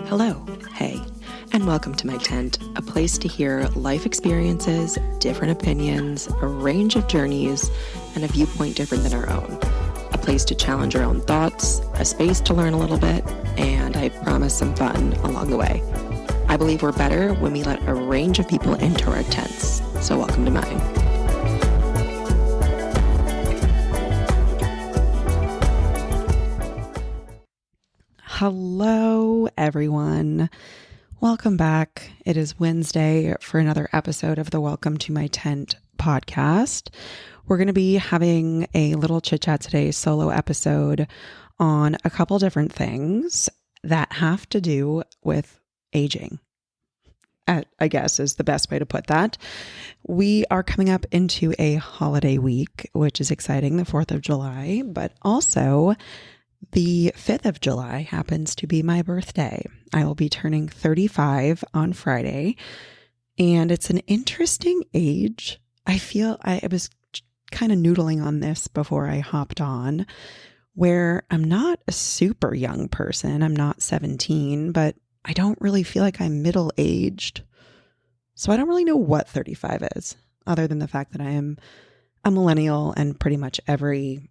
Hello, hey, and welcome to my tent, a place to hear life experiences, different opinions, a range of journeys, and a viewpoint different than our own. A place to challenge our own thoughts, a space to learn a little bit, and I promise some fun along the way. I believe we're better when we let a range of people into our tents, so welcome to mine. Hello, everyone. Welcome back. It is Wednesday for another episode of the Welcome to My Tent podcast. We're going to be having a little chit chat today, solo episode on a couple different things that have to do with aging. I guess is the best way to put that. We are coming up into a holiday week, which is exciting, the 4th of July, but also the 5th of July happens to be my birthday. I will be turning 35 on Friday, and it's an interesting age. I was kind of noodling on this before I hopped on, where I'm not a super young person. I'm not 17, but I don't really feel like I'm middle-aged. So I don't really know what 35 is, other than the fact that I am a millennial and pretty much every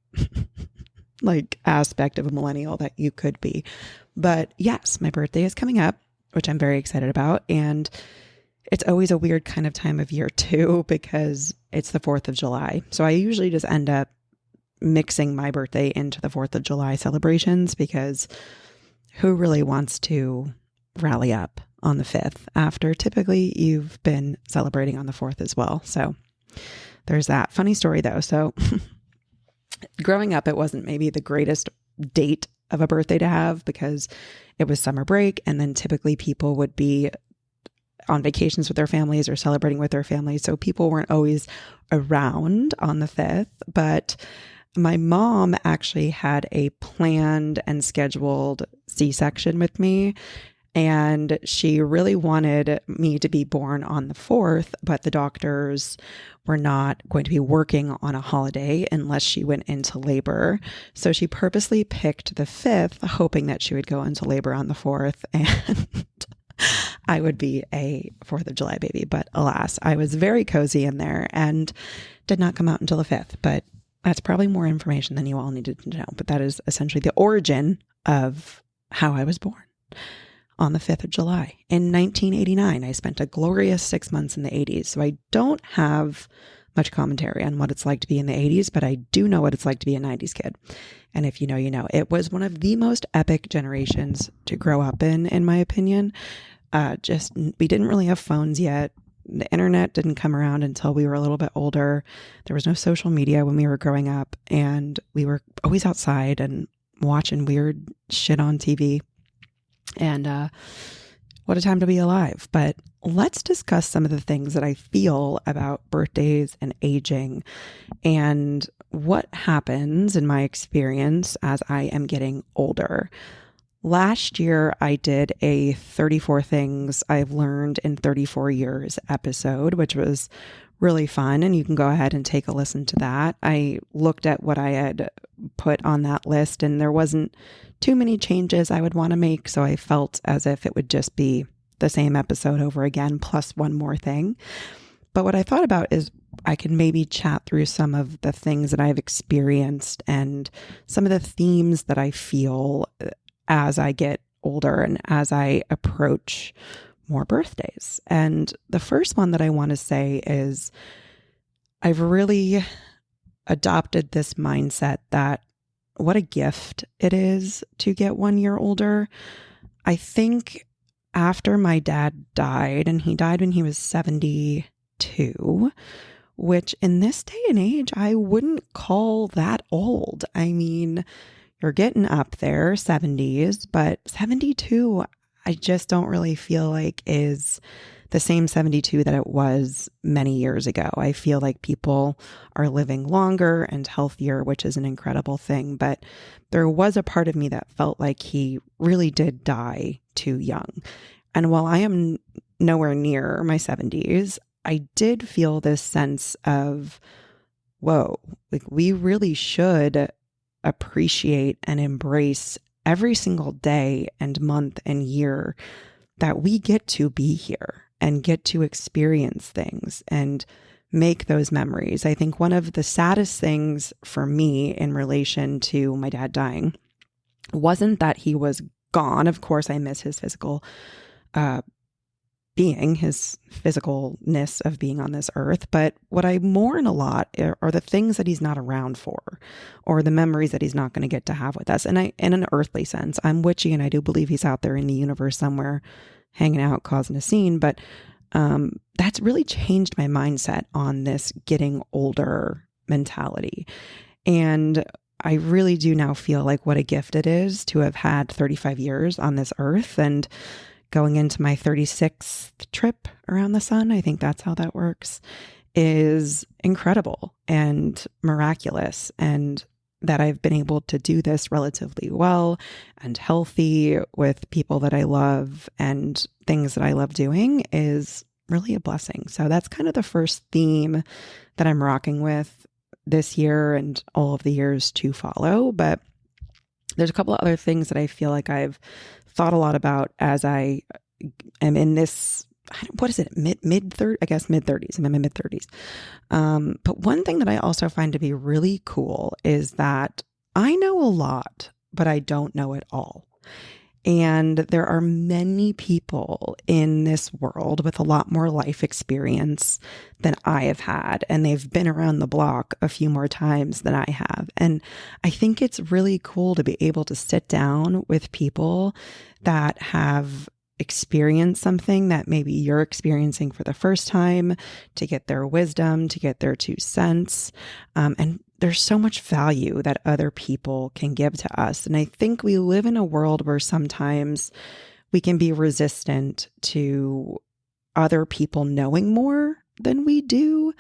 aspect of a millennial that you could be. But yes, my birthday is coming up, which I'm very excited about. And it's always a weird kind of time of year too, because it's the 4th of July. So I usually just end up mixing my birthday into the 4th of July celebrations, because who really wants to rally up on the 5th after typically you've been celebrating on the 4th as well? So there's that. Funny story though. So growing up, it wasn't maybe the greatest date of a birthday to have, because it was summer break, and then typically people would be on vacations with their families or celebrating with their families. So people weren't always around on the 5th. But my mom actually had a planned and scheduled C-section with me, and she really wanted me to be born on the 4th, but the doctors were not going to be working on a holiday unless she went into labor. So she purposely picked the 5th, hoping that she would go into labor on the 4th and I would be a 4th of July baby. But alas, I was very cozy in there and did not come out until the 5th. But that's probably more information than you all needed to know. But that is essentially the origin of how I was born. On the 5th of July in 1989. I spent a glorious 6 months in the 80s. So I don't have much commentary on what it's like to be in the 80s, but I do know what it's like to be a 90s kid. And if you know, you know. It was one of the most epic generations to grow up in my opinion. We didn't really have phones yet. The internet didn't come around until we were a little bit older. There was no social media when we were growing up, and we were always outside and watching weird shit on TV. And what a time to be alive. But let's discuss some of the things that I feel about birthdays and aging and what happens in my experience as I am getting older. Last year, I did a 34 Things I've Learned in 34 Years episode, which was really fun. And you can go ahead and take a listen to that. I looked at what I had put on that list, and there wasn't too many changes I would want to make. So I felt as if it would just be the same episode over again, plus one more thing. But what I thought about is I can maybe chat through some of the things that I've experienced and some of the themes that I feel as I get older and as I approach more birthdays. And the first one that I want to say is I've really adopted this mindset that what a gift it is to get 1 year older. I think after my dad died, and he died when he was 72, which in this day and age, I wouldn't call that old. I mean, you're getting up there, 70s, but 72, I just don't really feel like is the same 72 that it was many years ago. I feel like people are living longer and healthier, which is an incredible thing. But there was a part of me that felt like he really did die too young. And while I am nowhere near my 70s, I did feel this sense of, whoa, like we really should appreciate and embrace every single day and month and year that we get to be here and get to experience things and make those memories. I think one of the saddest things for me in relation to my dad dying wasn't that he was gone. Of course, I miss his physical being, his physicalness of being on this earth. But what I mourn a lot are the things that he's not around for, or the memories that he's not going to get to have with us. And in an earthly sense, I'm witchy and I do believe he's out there in the universe somewhere hanging out, causing a scene. But that's really changed my mindset on this getting older mentality. And I really do now feel like what a gift it is to have had 35 years on this earth and going into my 36th trip around the sun, I think that's how that works, is incredible and miraculous. And that I've been able to do this relatively well and healthy with people that I love and things that I love doing is really a blessing. So that's kind of the first theme that I'm rocking with this year and all of the years to follow. But there's a couple of other things that I feel like I've thought a lot about as I am in this, what is it, mid-30s? I guess mid-30s. I'm in my mid-30s. But one thing that I also find to be really cool is that I know a lot, but I don't know it all. And there are many people in this world with a lot more life experience than I have had. And they've been around the block a few more times than I have. And I think it's really cool to be able to sit down with people that have experienced something that maybe you're experiencing for the first time, to get their wisdom, to get their 2 cents. And there's so much value that other people can give to us. And I think we live in a world where sometimes we can be resistant to other people knowing more than we do,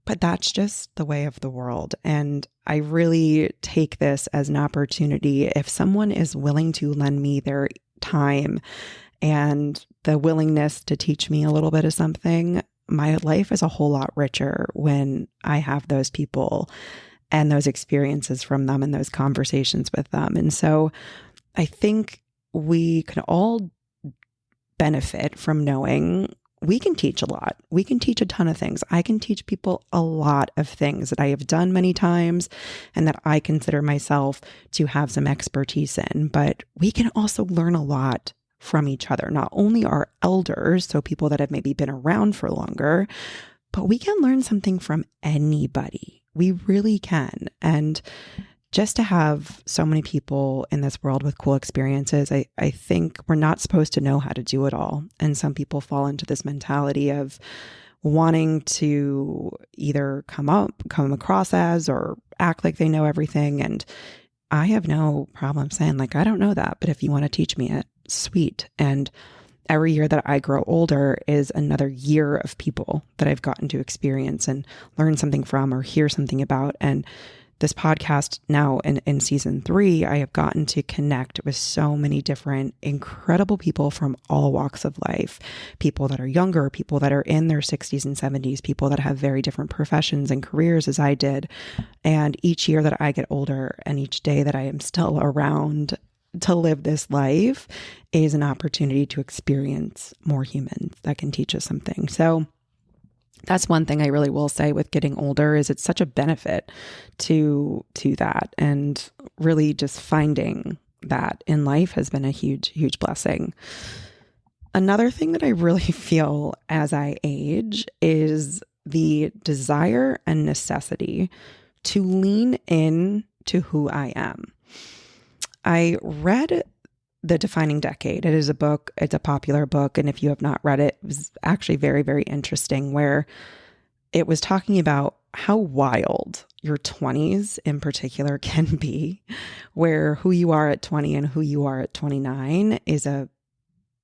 but that's just the way of the world. And I really take this as an opportunity. If someone is willing to lend me their time and the willingness to teach me a little bit of something, my life is a whole lot richer when I have those people and those experiences from them and those conversations with them. And so I think we can all benefit from knowing we can teach a lot. We can teach a ton of things. I can teach people a lot of things that I have done many times and that I consider myself to have some expertise in. But we can also learn a lot from each other, not only our elders, so people that have maybe been around for longer, but we can learn something from anybody. We really can. And just to have so many people in this world with cool experiences, I think we're not supposed to know how to do it all. And some people fall into this mentality of wanting to either come across as or act like they know everything. And I have no problem saying, like, I don't know that, but if you want to teach me it, sweet. And every year that I grow older is another year of people that I've gotten to experience and learn something from or hear something about. And this podcast now in season 3, I have gotten to connect with so many different incredible people from all walks of life, people that are younger, people that are in their 60s and 70s, people that have very different professions and careers as I did. And each year that I get older and each day that I am still around to live this life is an opportunity to experience more humans that can teach us something. So that's one thing I really will say with getting older is it's such a benefit to that. And really just finding that in life has been a huge, huge blessing. Another thing that I really feel as I age is the desire and necessity to lean in to who I am. I read The Defining Decade. It is a book. It's a popular book. And if you have not read it, it was actually very, very interesting, where it was talking about how wild your 20s in particular can be, where who you are at 20 and who you are at 29 is a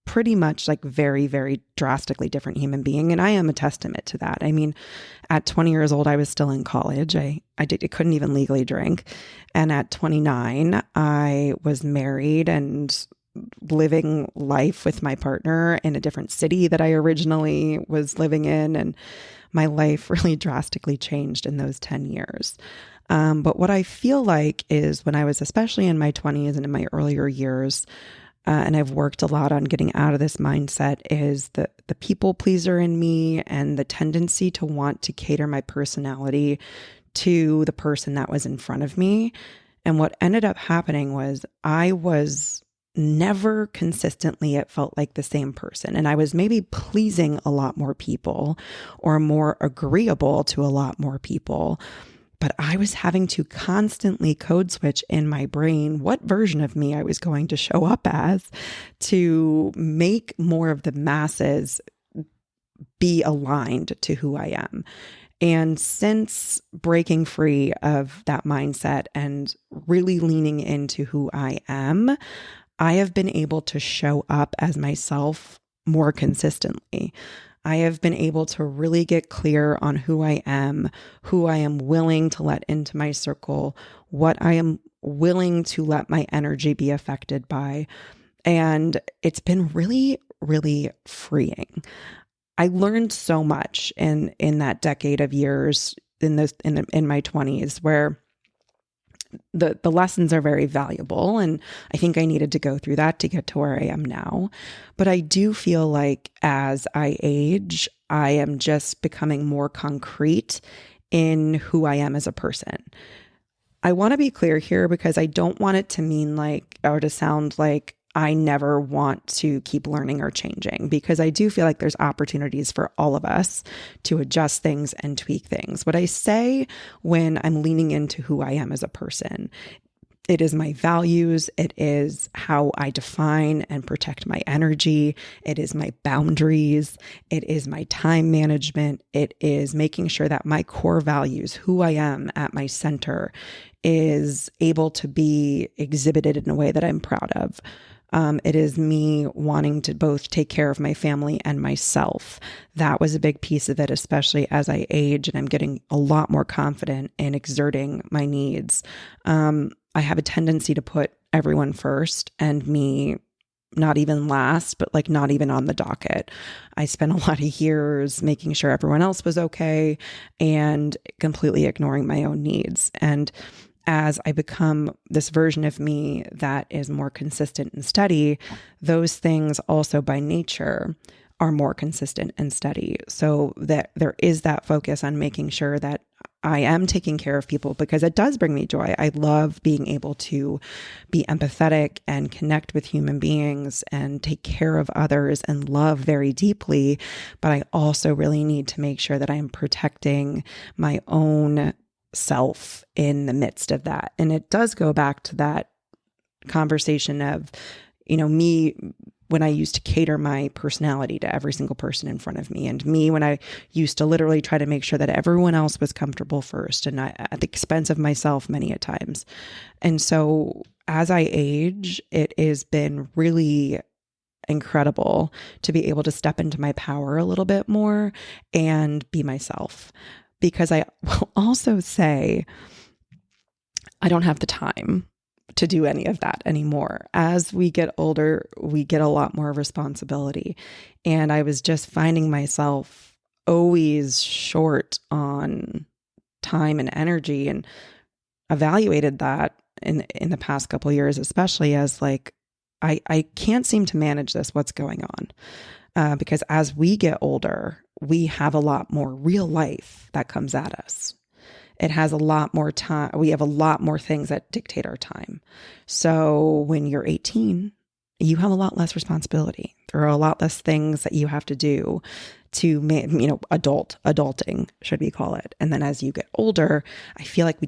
pretty much like very, very drastically different human being. And I am a testament to that. I mean, at 20 years old, I was still in college. I couldn't even legally drink. And at 29, I was married and living life with my partner in a different city that I originally was living in. And my life really drastically changed in those 10 years. But what I feel like is when I was especially in my 20s and in my earlier years, and I've worked a lot on getting out of this mindset, is the people pleaser in me and the tendency to want to cater my personality to the person that was in front of me. And what ended up happening was I was never consistently, it felt like the same person. And I was maybe pleasing a lot more people or more agreeable to a lot more people. But I was having to constantly code switch in my brain what version of me I was going to show up as to make more of the masses be aligned to who I am. And since breaking free of that mindset and really leaning into who I am, I have been able to show up as myself more consistently. I have been able to really get clear on who I am willing to let into my circle, what I am willing to let my energy be affected by. And it's been really, really freeing. I learned so much in that decade of years in my 20s, where the lessons are very valuable. And I think I needed to go through that to get to where I am now. But I do feel like as I age, I am just becoming more concrete in who I am as a person. I want to be clear here because I don't want it to mean like, or to sound like I never want to keep learning or changing, because I do feel like there's opportunities for all of us to adjust things and tweak things. What I say when I'm leaning into who I am as a person, it is my values. It is how I define and protect my energy. It is my boundaries. It is my time management. It is making sure that my core values, who I am at my center, is able to be exhibited in a way that I'm proud of. It is me wanting to both take care of my family and myself. That was a big piece of it, especially as I age and I'm getting a lot more confident in exerting my needs. I have a tendency to put everyone first and me not even last, but like not even on the docket. I spent a lot of years making sure everyone else was okay and completely ignoring my own needs. And as I become this version of me that is more consistent and steady, those things also by nature are more consistent and steady. So that there is that focus on making sure that I am taking care of people, because it does bring me joy. I love being able to be empathetic and connect with human beings and take care of others and love very deeply. But I also really need to make sure that I am protecting my own self in the midst of that. And it does go back to that conversation of, me when I used to cater my personality to every single person in front of me, and me when I used to literally try to make sure that everyone else was comfortable first, and at the expense of myself many a times. And so as I age, it has been really incredible to be able to step into my power a little bit more and be myself. Because I will also say, I don't have the time to do any of that anymore. As we get older, we get a lot more responsibility. And I was just finding myself always short on time and energy, and evaluated that in the past couple of years, especially as like, I can't seem to manage this, what's going on. Because as we get older, we have a lot more real life that comes at us. It has a lot more time. We have a lot more things that dictate our time. So when you're 18, you have a lot less responsibility. There are a lot less things that you have to do to, adulting, should we call it. And then as you get older, I feel like we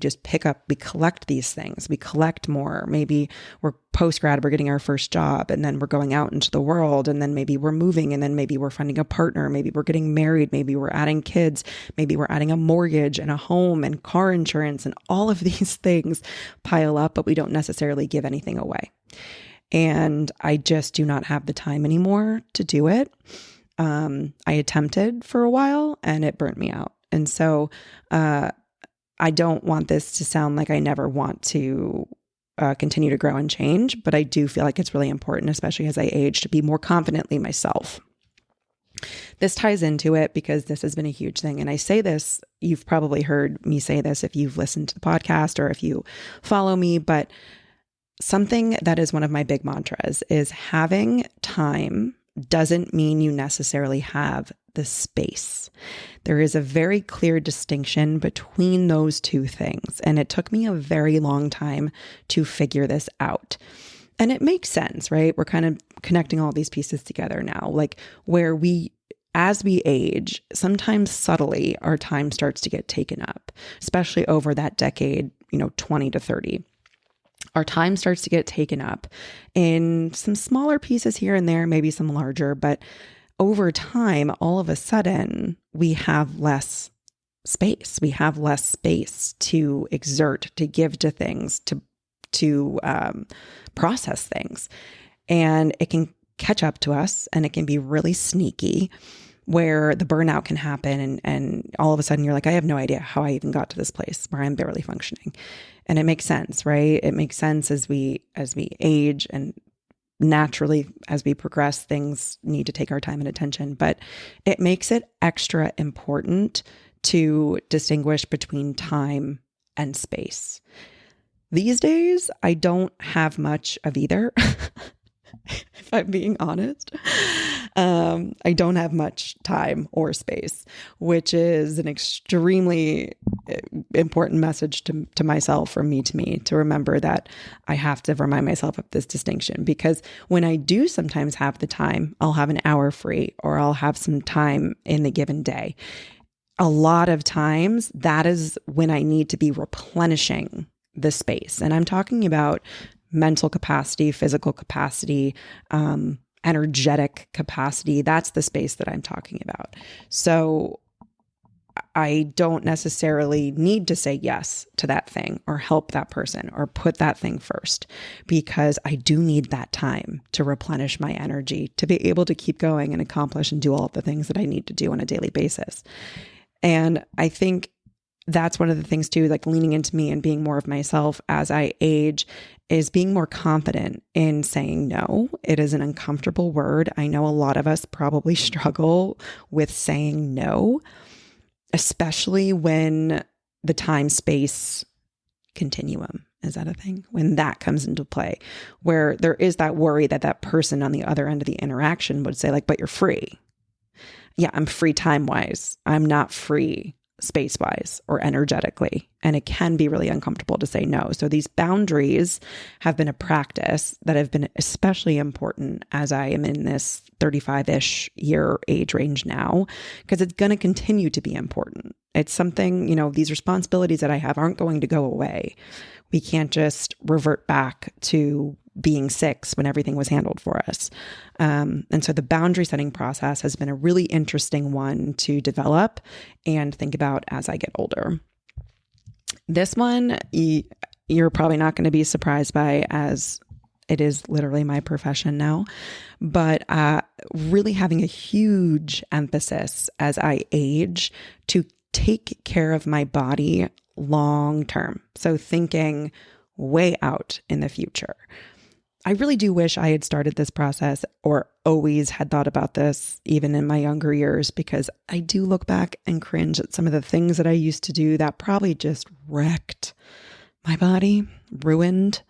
collect these things. We collect more. Maybe we're post-grad, we're getting our first job, and then we're going out into the world, and then maybe we're moving, and then maybe we're finding a partner, maybe we're getting married, maybe we're adding kids, maybe we're adding a mortgage and a home and car insurance, and all of these things pile up, but we don't necessarily give anything away. And I just do not have the time anymore to do it. I attempted for a while and it burnt me out. And so I don't want this to sound like I never want to continue to grow and change, but I do feel like it's really important, especially as I age, to be more confidently myself. This ties into it because this has been a huge thing. And I say this, you've probably heard me say this if you've listened to the podcast or if you follow me, but something that is one of my big mantras is having time doesn't mean you necessarily have the space. There is a very clear distinction between those two things. And it took me a very long time to figure this out. And it makes sense, right? We're kind of connecting all these pieces together now, like where as we age, sometimes subtly, our time starts to get taken up, especially over that decade, 20 to 30. Our time starts to get taken up in some smaller pieces here and there, maybe some larger, but over time, all of a sudden, we have less space. We have less space to exert, to give to things, to process things. And it can catch up to us, and it can be really sneaky, where the burnout can happen. And all of a sudden you're like, I have no idea how I even got to this place where I'm barely functioning. And it makes sense, right? It makes sense as we age, and naturally as we progress, things need to take our time and attention, but it makes it extra important to distinguish between time and space. These days, I don't have much of either. If I'm being honest, I don't have much time or space, which is an extremely important message to myself, from me, to remember that I have to remind myself of this distinction, because when I do sometimes have the time, I'll have an hour free, or I'll have some time in the given day. A lot of times that is when I need to be replenishing the space. And I'm talking about mental capacity, physical capacity, energetic capacity. That's the space that I'm talking about. So I don't necessarily need to say yes to that thing or help that person or put that thing first, because I do need that time to replenish my energy, to be able to keep going and accomplish and do all of the things that I need to do on a daily basis. And I think that's one of the things too, like leaning into me and being more of myself as I age, is being more confident in saying no. It is an uncomfortable word. I know a lot of us probably struggle with saying no, especially when the time space continuum, is that a thing? When that comes into play, where there is that worry that that person on the other end of the interaction would say like, but you're free. Yeah, I'm free time-wise. I'm not free space-wise or energetically. And it can be really uncomfortable to say no. So these boundaries have been a practice that have been especially important as I am in this 35-ish year age range now, because it's going to continue to be important. It's something, these responsibilities that I have aren't going to go away. We can't just revert back to being 6 when everything was handled for us. And so the boundary setting process has been a really interesting one to develop and think about as I get older. This one, you're probably not going to be surprised by, as it is literally my profession now, but really having a huge emphasis as I age to take care of my body long term. So thinking way out in the future. I really do wish I had started this process, or always had thought about this even in my younger years, because I do look back and cringe at some of the things that I used to do that probably just wrecked my body, ruined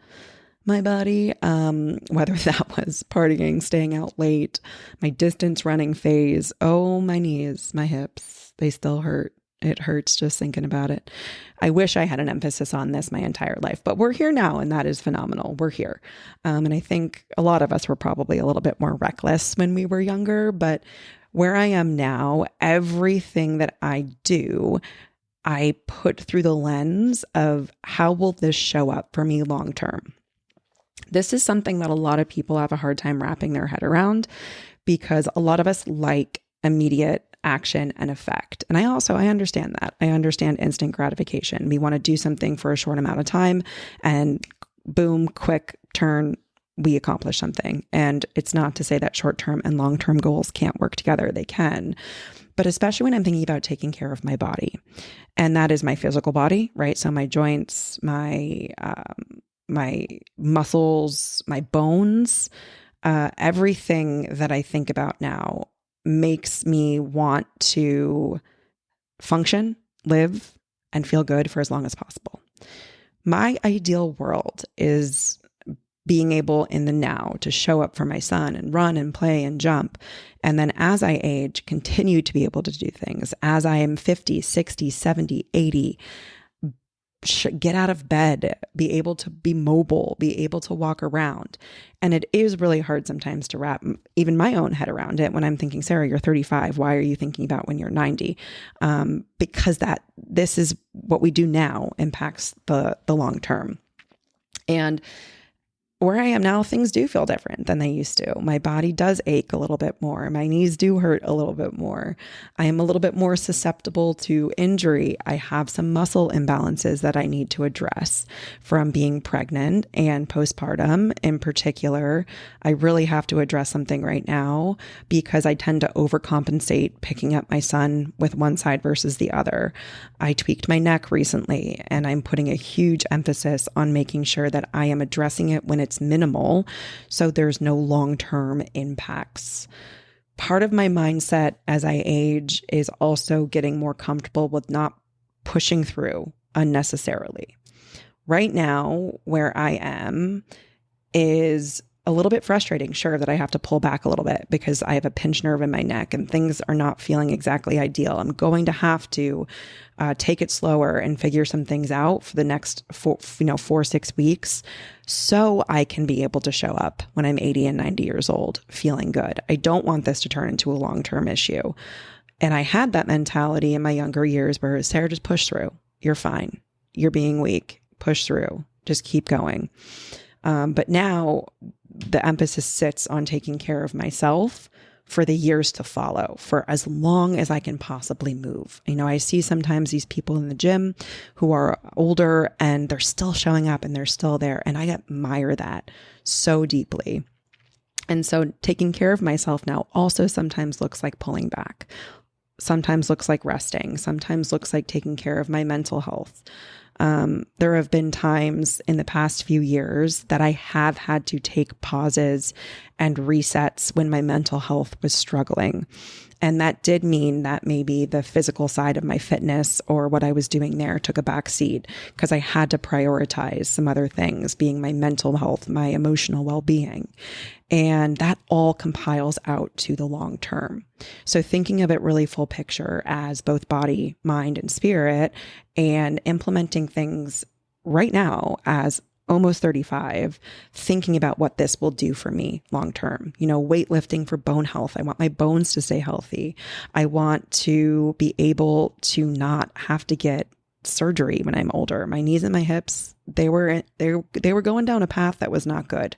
my body, whether that was partying, staying out late, my distance running phase. Oh, my knees, my hips, they still hurt. It hurts just thinking about it. I wish I had an emphasis on this my entire life, but we're here now, and that is phenomenal. We're here. And I think a lot of us were probably a little bit more reckless when we were younger, but where I am now, everything that I do, I put through the lens of how will this show up for me long term? This is something that a lot of people have a hard time wrapping their head around, because a lot of us like immediate action and effect. And I understand that. I understand instant gratification. We want to do something for a short amount of time and boom, quick turn, we accomplish something. And it's not to say that short-term and long-term goals can't work together. They can. But especially when I'm thinking about taking care of my body, and that is my physical body, right? So my joints, my muscles, my bones, everything that I think about now makes me want to function, live, and feel good for as long as possible. My ideal world is being able in the now to show up for my son and run and play and jump. And then as I age, continue to be able to do things. As I am 50, 60, 70, 80, get out of bed, be able to be mobile, be able to walk around. And it is really hard sometimes to wrap even my own head around it when I'm thinking, Sarah, you're 35. Why are you thinking about when you're 90? Because this is what we do now impacts the long term. And where I am now, things do feel different than they used to. My body does ache a little bit more. My knees do hurt a little bit more. I am a little bit more susceptible to injury. I have some muscle imbalances that I need to address from being pregnant and postpartum in particular. I really have to address something right now because I tend to overcompensate picking up my son with one side versus the other. I tweaked my neck recently, and I'm putting a huge emphasis on making sure that I am addressing it when it's minimal, so there's no long-term impacts. Part of my mindset as I age is also getting more comfortable with not pushing through unnecessarily. Right now, where I am is a little bit frustrating, sure, that I have to pull back a little bit because I have a pinched nerve in my neck and things are not feeling exactly ideal. I'm going to have to take it slower and figure some things out for the next 4-6 weeks so I can be able to show up when I'm 80 and 90 years old feeling good. I don't want this to turn into a long-term issue. And I had that mentality in my younger years where Sarah, just push through. You're fine. You're being weak. Push through. Just keep going. But now the emphasis sits on taking care of myself for the years to follow, for as long as I can possibly move. I see sometimes these people in the gym who are older and they're still showing up and they're still there. And I admire that so deeply. And so taking care of myself now also sometimes looks like pulling back, sometimes looks like resting, sometimes looks like taking care of my mental health. There have been times in the past few years that I have had to take pauses and resets when my mental health was struggling. And that did mean that maybe the physical side of my fitness or what I was doing there took a back seat because I had to prioritize some other things, being my mental health, my emotional well-being. And that all compiles out to the long term. So thinking of it really full picture as both body, mind, and spirit, and implementing things right now as almost 35, thinking about what this will do for me long term. Weightlifting for bone health. I want my bones to stay healthy. I want to be able to not have to get surgery when I'm older. My knees and my hips, they were going down a path that was not good.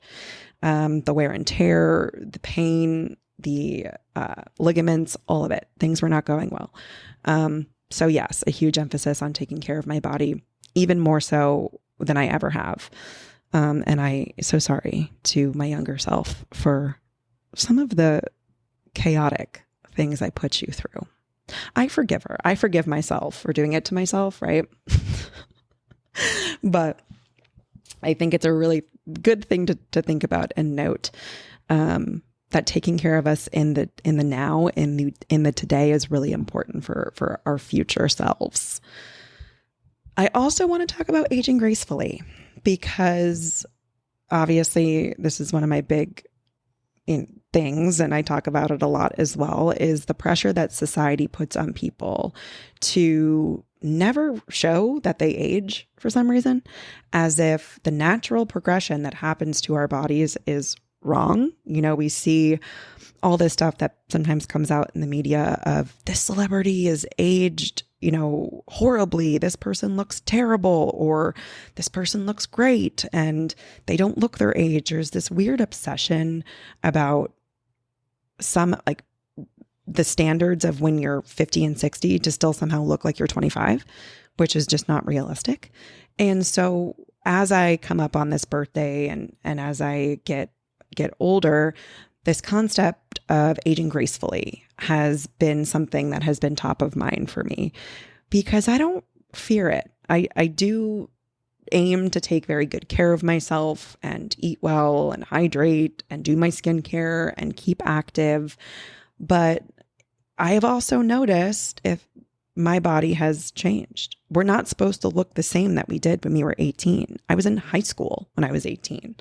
The wear and tear, the pain, the ligaments, all of it. Things were not going well. So yes, a huge emphasis on taking care of my body, even more so than I ever have. And I so sorry to my younger self for some of the chaotic things I put you through. I forgive her. I forgive myself for doing it to myself, right? But I think it's a really good thing to think about and note that taking care of us in the now, in the today, is really important for our future selves. I also want to talk about aging gracefully because obviously this is one of my big things, and I talk about it a lot as well, is the pressure that society puts on people to never show that they age for some reason, as if the natural progression that happens to our bodies is wrong. We see all this stuff that sometimes comes out in the media of this celebrity is aged, horribly. This person looks terrible, or this person looks great and they don't look their age. There's this weird obsession about some, like, the standards of when you're 50 and 60 to still somehow look like you're 25, which is just not realistic. And so as I come up on this birthday and as I get older, this concept of aging gracefully has been something that has been top of mind for me because I don't fear it. I do aim to take very good care of myself and eat well and hydrate and do my skincare and keep active. But I have also noticed if my body has changed. We're not supposed to look the same that we did when we were 18. I was in high school when I was 18.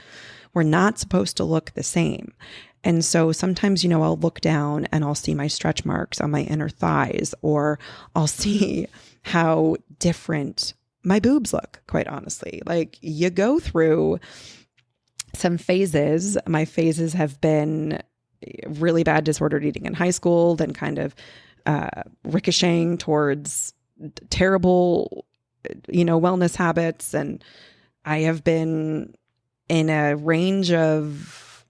We're not supposed to look the same. And so sometimes, I'll look down and I'll see my stretch marks on my inner thighs, or I'll see how different my boobs look, quite honestly. Like, you go through some phases. My phases have been really bad disordered eating in high school, then kind of ricocheting towards terrible, wellness habits. And I have been in a range of,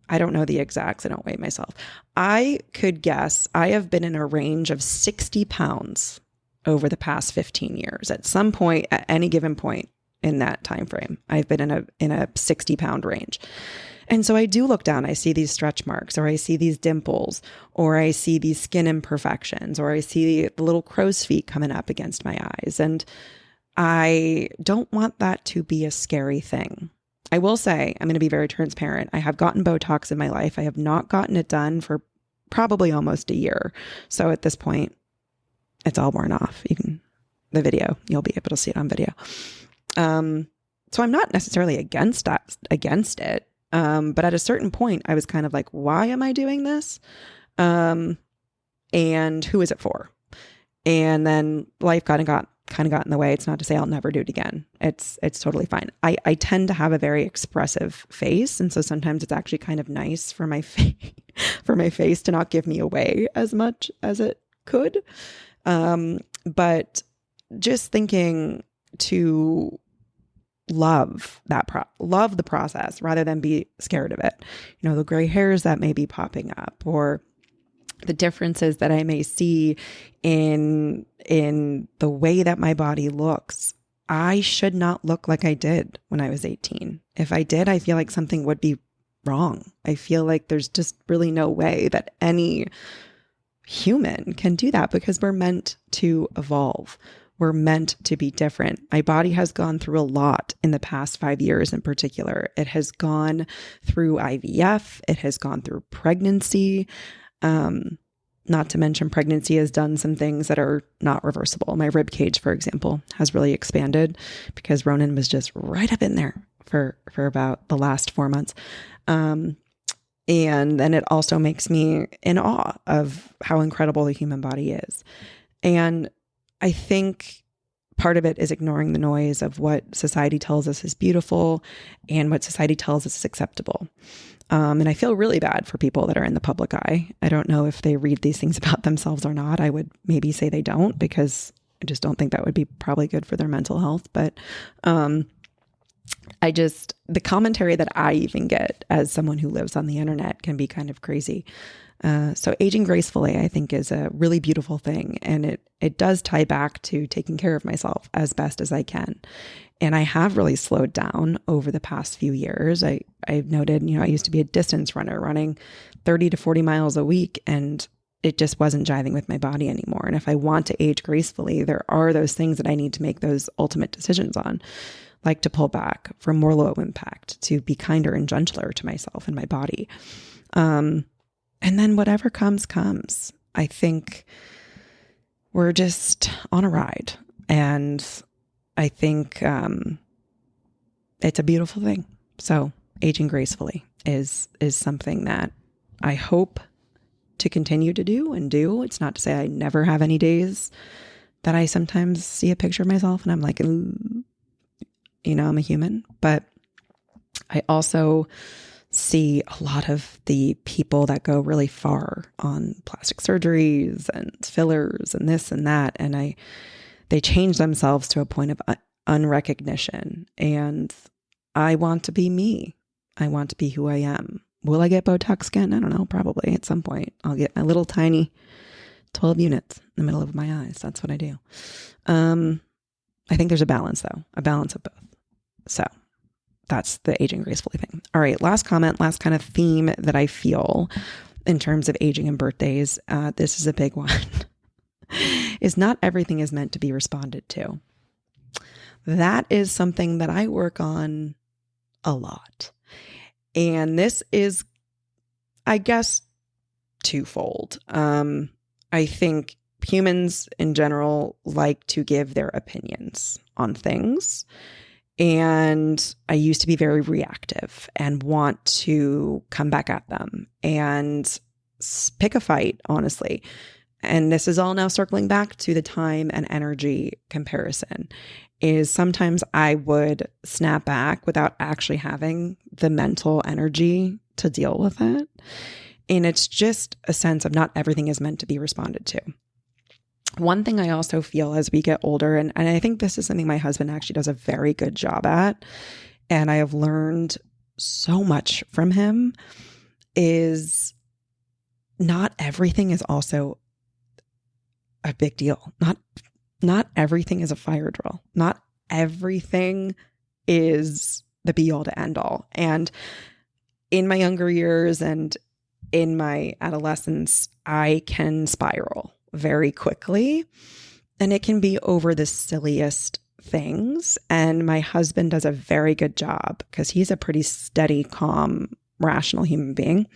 I don't know the exacts. I don't weigh myself. I could guess I have been in a range of 60 pounds over the past 15 years. At some point, at any given point in that time frame, I've been in a 60-pound range. And so I do look down, I see these stretch marks, or I see these dimples, or I see these skin imperfections, or I see the little crow's feet coming up against my eyes. And I don't want that to be a scary thing. I will say, I'm going to be very transparent. I have gotten Botox in my life. I have not gotten it done for probably almost a year. So at this point, it's all worn off. The video, you'll be able to see it on video. So I'm not necessarily against it. But at a certain point, I was kind of like, why am I doing this? And who is it for? And then life kind of got in the way. It's not to say I'll never do it again. It's totally fine. I tend to have a very expressive face. And so sometimes it's actually kind of nice for my face to not give me away as much as it could. But just thinking to love the process rather than be scared of it. The gray hairs that may be popping up, or the differences that I may see in the way that my body looks. I should not look like I did when I was 18. If I did, I feel like something would be wrong. I feel like there's just really no way that any human can do that, because we're meant to evolve. We're meant to be different. My body has gone through a lot in the past 5 years in particular. It has gone through IVF. It has gone through pregnancy. Not to mention, pregnancy has done some things that are not reversible. My rib cage, for example, has really expanded because Ronan was just right up in there for about the last 4 months. And then it also makes me in awe of how incredible the human body is. And I think part of it is ignoring the noise of what society tells us is beautiful and what society tells us is acceptable. And I feel really bad for people that are in the public eye. I don't know if they read these things about themselves or not. I would maybe say they don't, because I just don't think that would be probably good for their mental health. But the commentary that I even get as someone who lives on the internet can be kind of crazy. So aging gracefully, I think, is a really beautiful thing. And it does tie back to taking care of myself as best as I can. And I have really slowed down over the past few years. I've noted, I used to be a distance runner, running 30 to 40 miles a week, and it just wasn't jiving with my body anymore. And if I want to age gracefully, there are those things that I need to make those ultimate decisions on, like to pull back from more low impact, to be kinder and gentler to myself and my body. And then whatever comes. I think we're just on a ride. And I think it's a beautiful thing. So aging gracefully is something that I hope to continue to do and do. It's not to say I never have any days that I sometimes see a picture of myself and I'm like, ooh, I'm a human. But I also see a lot of the people that go really far on plastic surgeries and fillers and this and that. And they change themselves to a point of unrecognition. And I want to be me. I want to be who I am. Will I get Botox again? I don't know. Probably at some point. I'll get my little tiny 12 units in the middle of my eyes. That's what I do. I think there's a balance, though. A balance of both. So that's the aging gracefully thing. All right. Last comment, last kind of theme that I feel in terms of aging and birthdays. This is a big one. Is not everything is meant to be responded to. That is something that I work on a lot. And this is, I guess, twofold. I think humans in general like to give their opinions on things. And I used to be very reactive and want to come back at them and pick a fight, honestly. And this is all now circling back to the time and energy comparison, is sometimes I would snap back without actually having the mental energy to deal with it. And it's just a sense of not everything is meant to be responded to. One thing I also feel as we get older, and I think this is something my husband actually does a very good job at, and I have learned so much from him, is not everything is also a big deal. Not everything is a fire drill. Not everything is the be all to end all. And in my younger years and in my adolescence, I can spiral very quickly, and it can be over the silliest things. And my husband does a very good job, because he's a pretty steady, calm, rational human being,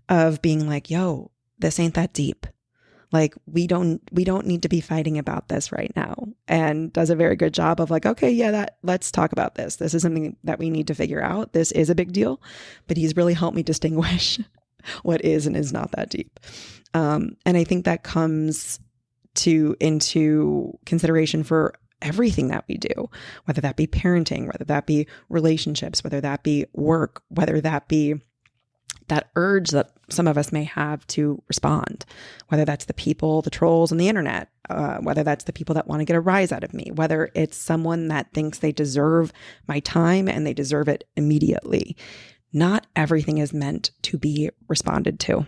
of being like, yo, this ain't that deep. Like, we don't need to be fighting about this right now. And does a very good job of like, okay, yeah, let's talk about this. This is something that we need to figure out. This is a big deal, but he's really helped me distinguish what is and is not that deep. And I think that comes into consideration for everything that we do, whether that be parenting, whether that be relationships, whether that be work, whether that be that urge that some of us may have to respond, whether that's the people, the trolls on the internet, whether that's the people that want to get a rise out of me, whether it's someone that thinks they deserve my time and they deserve it immediately. Not everything is meant to be responded to.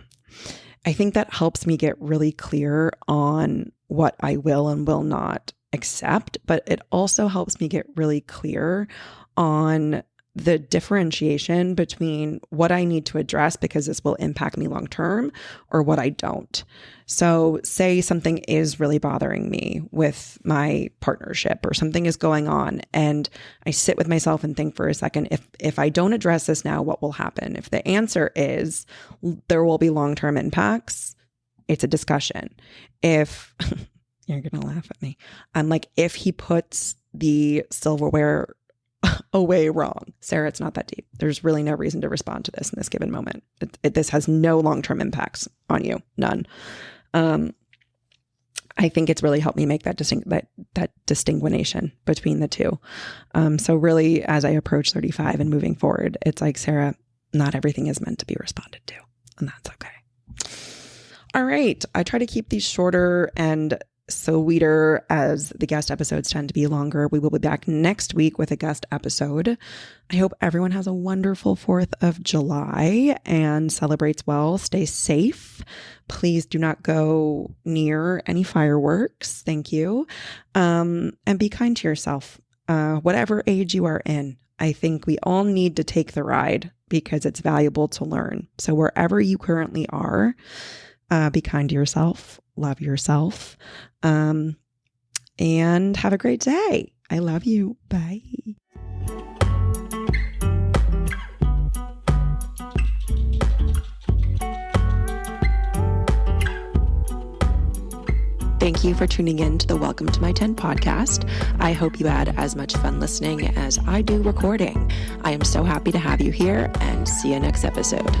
I think that helps me get really clear on what I will and will not accept, but it also helps me get really clear on the differentiation between what I need to address because this will impact me long term, or what I don't. So say something is really bothering me with my partnership, or something is going on, and I sit with myself and think for a second, if I don't address this now, what will happen? If the answer is there will be long-term impacts, it's a discussion. If you're going to laugh at me, I'm like, if he puts the silverware away wrong, Sarah, it's not that deep. There's really no reason to respond to this in this given moment. This has no long-term impacts on you, none. I think it's really helped me make that distinguishing between the two. So really, as I approach 35 and moving forward, it's like, Sarah, not everything is meant to be responded to, and that's okay. All right. I try to keep these shorter and sweeter, as the guest episodes tend to be longer. We will be back next week with a guest episode. I hope everyone has a wonderful 4th of July and celebrates well. Stay safe. Please do not go near any fireworks. Thank you. And be kind to yourself. Whatever age you are in, I think we all need to take the ride, because it's valuable to learn. So wherever you currently are, be kind to yourself. Love yourself, and have a great day. I love you. Bye. Thank you for tuning in to the Welcome to My 10 podcast. I hope you had as much fun listening as I do recording. I am so happy to have you here, and see you next episode.